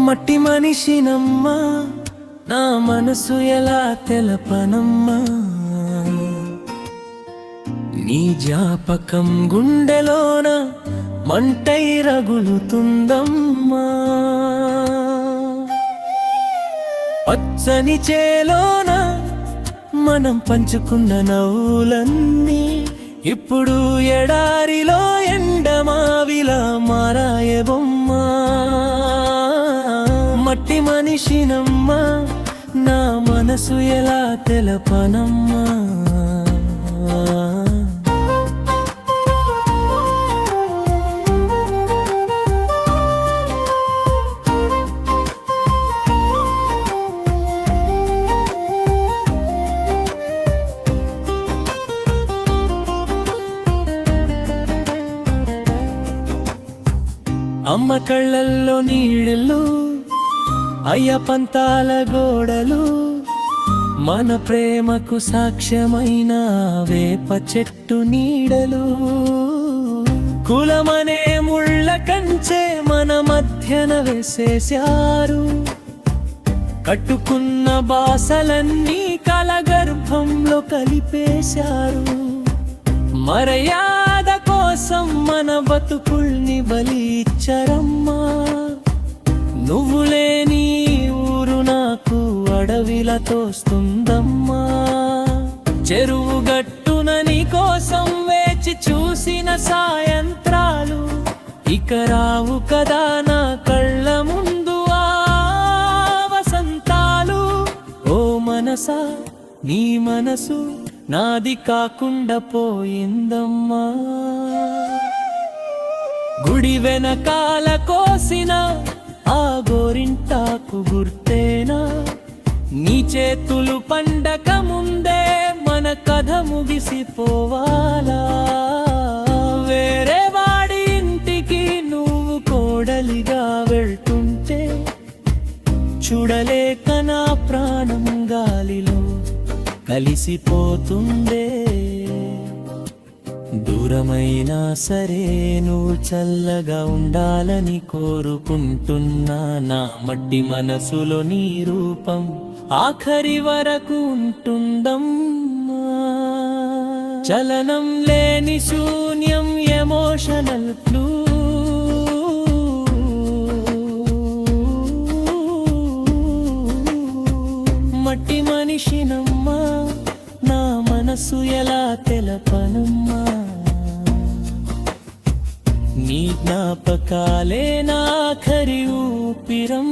మట్టి మనిషినమ్మా, నా మనసు ఎలా తెలపనమ్మా. నీ జ్ఞాపకం గుండెలోన మంటై రగులుతుందమ్మా. పచ్చని చేలోన మనం పంచుకున్న నవ్వులన్నీ ఇప్పుడు ఎడారిలో ఎండమావిలా మారాయే బొమ్మా. మట్టి మనిషినమ్మా, నా మనసు ఎలా తెలపనమ్మా. అమ్మ కళ్ళల్లో నీడలు, అయ్య పంతాల గోడలు, మన ప్రేమకు సాక్ష్యమైన వేప చెట్టు నీడలు. కులమనే ముళ్ళ కంచె మన మధ్యన వేసేశారు. కట్టుకున్న బాసలన్నీ కలగర్భంలో కలిపేశారు. మర్యాద కోసం మన బతుకుల్ని బలి ఇచ్చరమ్మా. నువ్వు లేని ఊరు నాకు అడవిలా తోస్తుందమ్మా. చెరువు గట్టున నీ కోసం వేచి చూసిన సాయంత్రాలు ఇక రావు కదా నా కళ్ళ ముందు ఆ వసంతాలు. ఓ మనసా, నీ మనసు నాది కాకుండా పోయిందమ్మా. గుడి వెనకాల కోసిన ఆ గోరింటాకు గుర్తేనా? నీ చేతులు పండక ముందే మన కథ ముగిసిపోవాలా? వేరే వాడి ఇంటికి నువ్వు కోడలిగా వెళ్తుంటే చూడలేక నా ప్రాణం గాలిలో కలిసిపోతుందే. దూరమైనా సరే నువ్వు చల్లగా ఉండాలని కోరుకుంటున్నా. నా మట్టి మనసులో నీ రూపం ఆఖరి వరకు ఉంటుందమ్మా. చలనం లేని శూన్యం, ఎమోషనల్ ఫ్లూ. మట్టి మనిషినమ్మా, నా మనసు ఎలా తెలపనమ్మా. నీ జ్ఞాపకాలే నా ఆఖరి ఊపిరం.